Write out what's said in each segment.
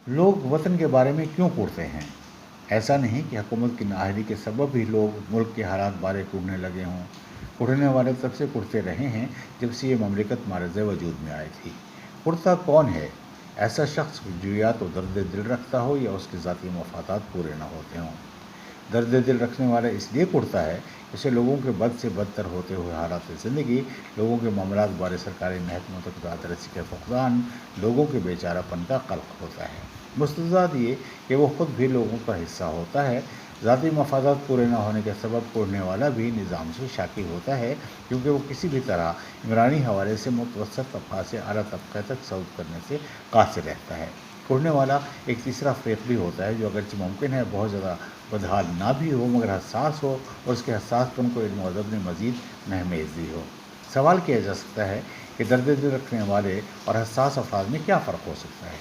लोग वतन के बारे में क्यों कुढ़ते हैं? ऐसा नहीं कि हुकूमत की नाअहली के सबब ही लोग मुल्क के हालात बारे कुढ़ने लगे हों। कुढ़ने वाले तब से कुढ़ते रहे हैं जब से ये ममलिकत मारज़ वजूद में आई थी। कुढ़ता कौन है? ऐसा शख्स जो या तो दर्द दिल रखता हो या उसके ज़ाती मफादात पूरे न होते हों। दर्द दिल रखने वाला इसलिए कुढ़ता है कि उसे लोगों के बद से बदतर होते हुए हालात ज़िंदगी, लोगों के मामलात बारे सरकारी महकमों तक दादरसी का फुक़दान, लोगों के बेचारापन का क़ल्क़ होता है। मुस्तज़ाद ये कि वो ख़ुद भी लोगों का हिस्सा होता है। ज़ाती मफादात पूरे न होने के सबब कुढ़ने वाला भी निज़ाम से शाकी होता है, क्योंकि वो किसी भी तरह इमरानी हवाले से मुतवस्सत तबक़ा से आला तबक़े तक सऊद करने से कासिर रहता है। कुढ़ने वाला एक तीसरा फ़रीक़ भी होता है जो अगरचे मुमकिन है बहुत ज़्यादा बदहाल ना भी हो, मगर हसास हो और उसके हसासपन को इल्म व अदब ने मज़ीद महमेज़ दी हो। सवाल किया जा सकता है कि दर्द दिल रखने वाले और हसास अफराद में क्या फ़र्क हो सकता है?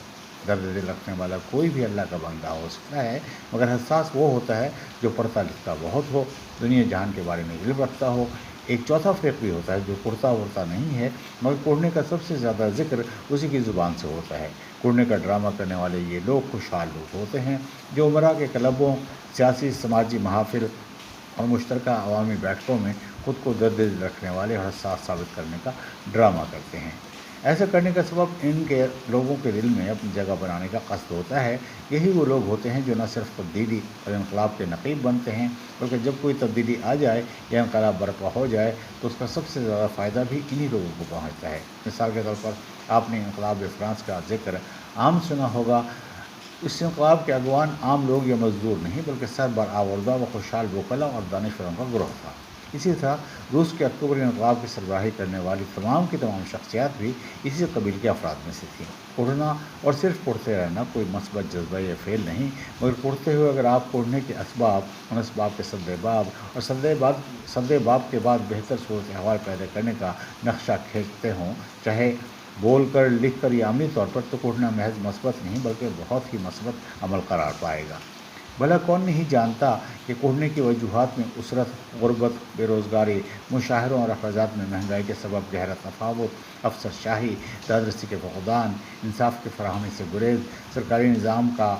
दर्द दिल रखने वाला कोई भी अल्लाह का बंदा हो सकता है, मगर हसास वो होता है जो पढ़ता लिखता बहुत हो, दुनिया जहान के बारे में इल्म रखता हो। एक चौथा फ़रीक़ भी होता है जो कुढ़ता वुढ़ता नहीं है, मगर कुढ़ने का सबसे ज़्यादा ज़िक्र उसी की ज़ुबान से होता है। कुढ़ने का ड्रामा करने वाले ये लोग खुशहाल लोग होते हैं जो उमरा के क्लबों, सियासी समाजी महाफ़िल और मुश्तरका अवामी बैठकों में ख़ुद को दर्द दिल रखने वाले और हसास साबित करने का ड्रामा करते हैं। ऐसा करने का सबब इनके लोगों के दिल में अपनी जगह बनाने का क़स्द होता है। यही वो लोग होते हैं जो न सिर्फ तब्दीली और इनक़लाब के नक़ीब बनते हैं, बल्कि जब कोई तब्दीली आ जाए या इनक़लाब बर्पा हो जाए तो उसका सबसे ज़्यादा फ़ायदा भी इन्हीं लोगों को पहुँचता है। मिसाल के तौर पर आपने इनक़लाब फ़्रांस का ज़िक्र आम सुना होगा। इस इनक़लाब के अगवान आम लोग या मज़दूर नहीं, बल्कि सरबरावरदा व खुशहाल वकला और दानिशवरों का गिरोह था। इसी तरह रूस के अक्टूबरी इनक़लाब की सरबराही करने वाली तमाम की तमाम शख्सियात भी इसी कबील के अफराद में से थीं। कुढ़ना और सिर्फ कुढ़ते रहना कोई मस्बत जज्बा या फ़ेल नहीं, मगर कुढ़ते हुए अगर आप कुढ़ने के असबाब, उन असबाब के सद्देबाब और सद्देबाब के बाद बेहतर सूरत अहवाल पैदा करने का नक्शा खींचते हों, चाहे बोल कर, लिख कर या अमली तौर पर, तो कुढ़ना महज मस्बत नहीं बल्कि बहुत ही मस्बत अमल करार पाएगा। भला कौन नहीं जानता कि कुढ़ने की वजूहात में उसरत, गुर्बत, बेरोज़गारी, मुशाहरों और अखराजात में महंगाई के सबब गहरा तफावत, अफसरशाही, दादरसी के फुक़दान, इंसाफ की फराहमी से गुरेज़, सरकारी निज़ाम का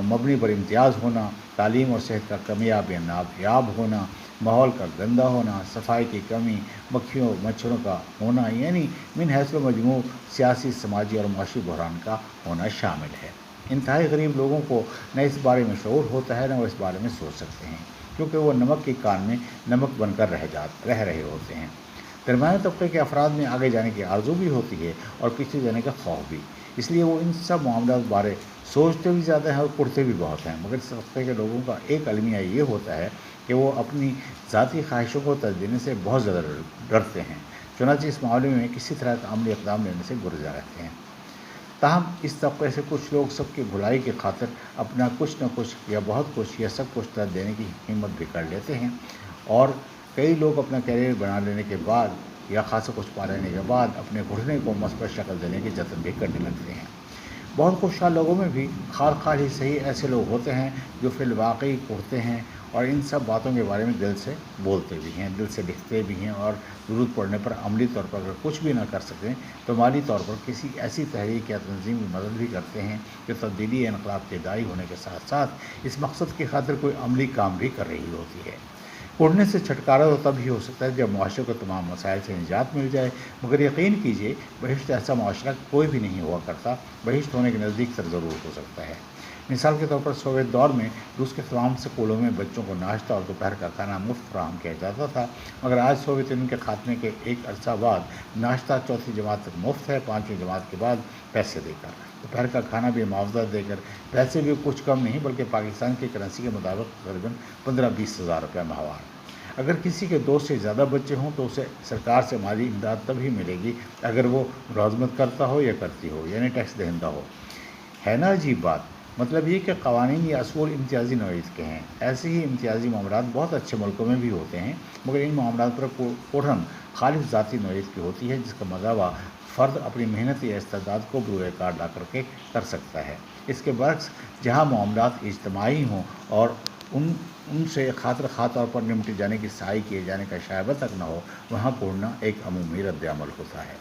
मबनी पर इम्तियाज़ होना, तालीम और सेहत का कमियाब या नायाब होना, माहौल का गंदा होना, सफाई की कमी, मक्खियों मच्छरों का होना, यानी मिन हैसो मजमू सियासी, समाजी और माशी बहरान का होना शामिल है। इंतहाई गरीब लोगों को न इस बारे में शऊर होता है, न वो इस बारे में सोच सकते हैं, क्योंकि वो नमक की कान में नमक बनकर रह रहे होते हैं। दरमियाने तबके के अफराद में आगे जाने की आरज़ू भी होती है और पीछे जाने का खौफ भी, इसलिए वो इन सब मामलात बारे सोचते भी ज़्यादा हैं और कुढ़ते भी बहुत हैं। मगर इस तबके के लोगों का एक अलमिया ये होता है कि वो अपनी ज़ाती ख्वाहिशों को तरजीह देने से बहुत ज़्यादा डरते हैं, चुनांचे इस मामले में किसी तरह का अमली इक़दाम लेने से गुरेज़ रहते हैं। ताहम इस तबके से कुछ लोग सबकी भलाई की खातिर अपना कुछ न कुछ या बहुत कुछ या सब कुछ तरह देने की हिम्मत भी कर लेते हैं, और कई लोग अपना कैरियर बना लेने के बाद या ख़ासा कुछ पा लेने के बाद अपने घुटने को मस्बत शक्ल देने की जतन भी करने लगते हैं। बहुत खुशहाल लोगों में भी खाल ही सही ऐसे लोग होते हैं जो फिलवाक़ई कुढ़ते हैं और इन सब बातों के बारे में दिल से बोलते भी हैं, दिल से लिखते भी हैं, और ज़रूरत पड़ने पर अमली तौर पर अगर कुछ भी ना कर सकें तो माली तौर पर किसी ऐसी तहरीक या तंजीम की मदद भी करते हैं जो तब्दीली या इनक़लाब के दाई होने के साथ साथ इस मकसद की खातिर कोई अमली काम भी कर रही होती है। कुढ़ने से छुटकारा तो तब ही हो सकता है जब मुआशरे को तमाम मसाइल से निजात मिल जाए, मगर यकीन कीजिए बहिश्त ऐसा मुआशरा कोई भी नहीं हुआ करता, बहिश्त होने के नज़दीक तर ज़रूर हो सकता है। मिसाल के तौर पर सोवियत दौर में रूस के तमाम स्कूलों में बच्चों को नाश्ता और दोपहर का खाना मुफ्त फराहम किया जाता था, मगर आज सोवियत यूनियन के खात्मे के एक अरसा बाद नाश्ता चौथी जमात तक मुफ्त है, पाँचवीं जमात के बाद पैसे देकर, दोपहर का खाना भी मुआवजा देकर, पैसे भी कुछ कम नहीं बल्कि पाकिस्तान की करेंसी के मुताबिक तकरीबन 15-20 हज़ार रुपये माहवार। अगर किसी के 2 से ज़्यादा बच्चे हों तो उसे सरकार से माली इमदाद तभी मिलेगी अगर वो मुलाजमत करता हो या करती हो, यानी टैक्स दहिंदा हो। है ना अजीब बात? मतलब ये कि क़वानीन या असूल इम्तियाज़ी नौइयत के हैं। ऐसे ही इम्तियाज़ी मामलात बहुत अच्छे मुल्कों में भी होते हैं, मगर इन मामलात पर कुढ़न खालिस ज़ाती नौइयत की होती है, जिसका मज़ावा फ़र्द अपनी मेहनत या इस्तेदाद को बरूए कार ला करके कर सकता है। इसके बरक्स जहाँ मामलात इज्तिमाई हों और उनसे खातिर ख़ा तौर पर निपटे जाने की साई किए जाने का शायबा तक न हो, वहाँ कुढ़ना एक अमूमी रद्द अमल होता है।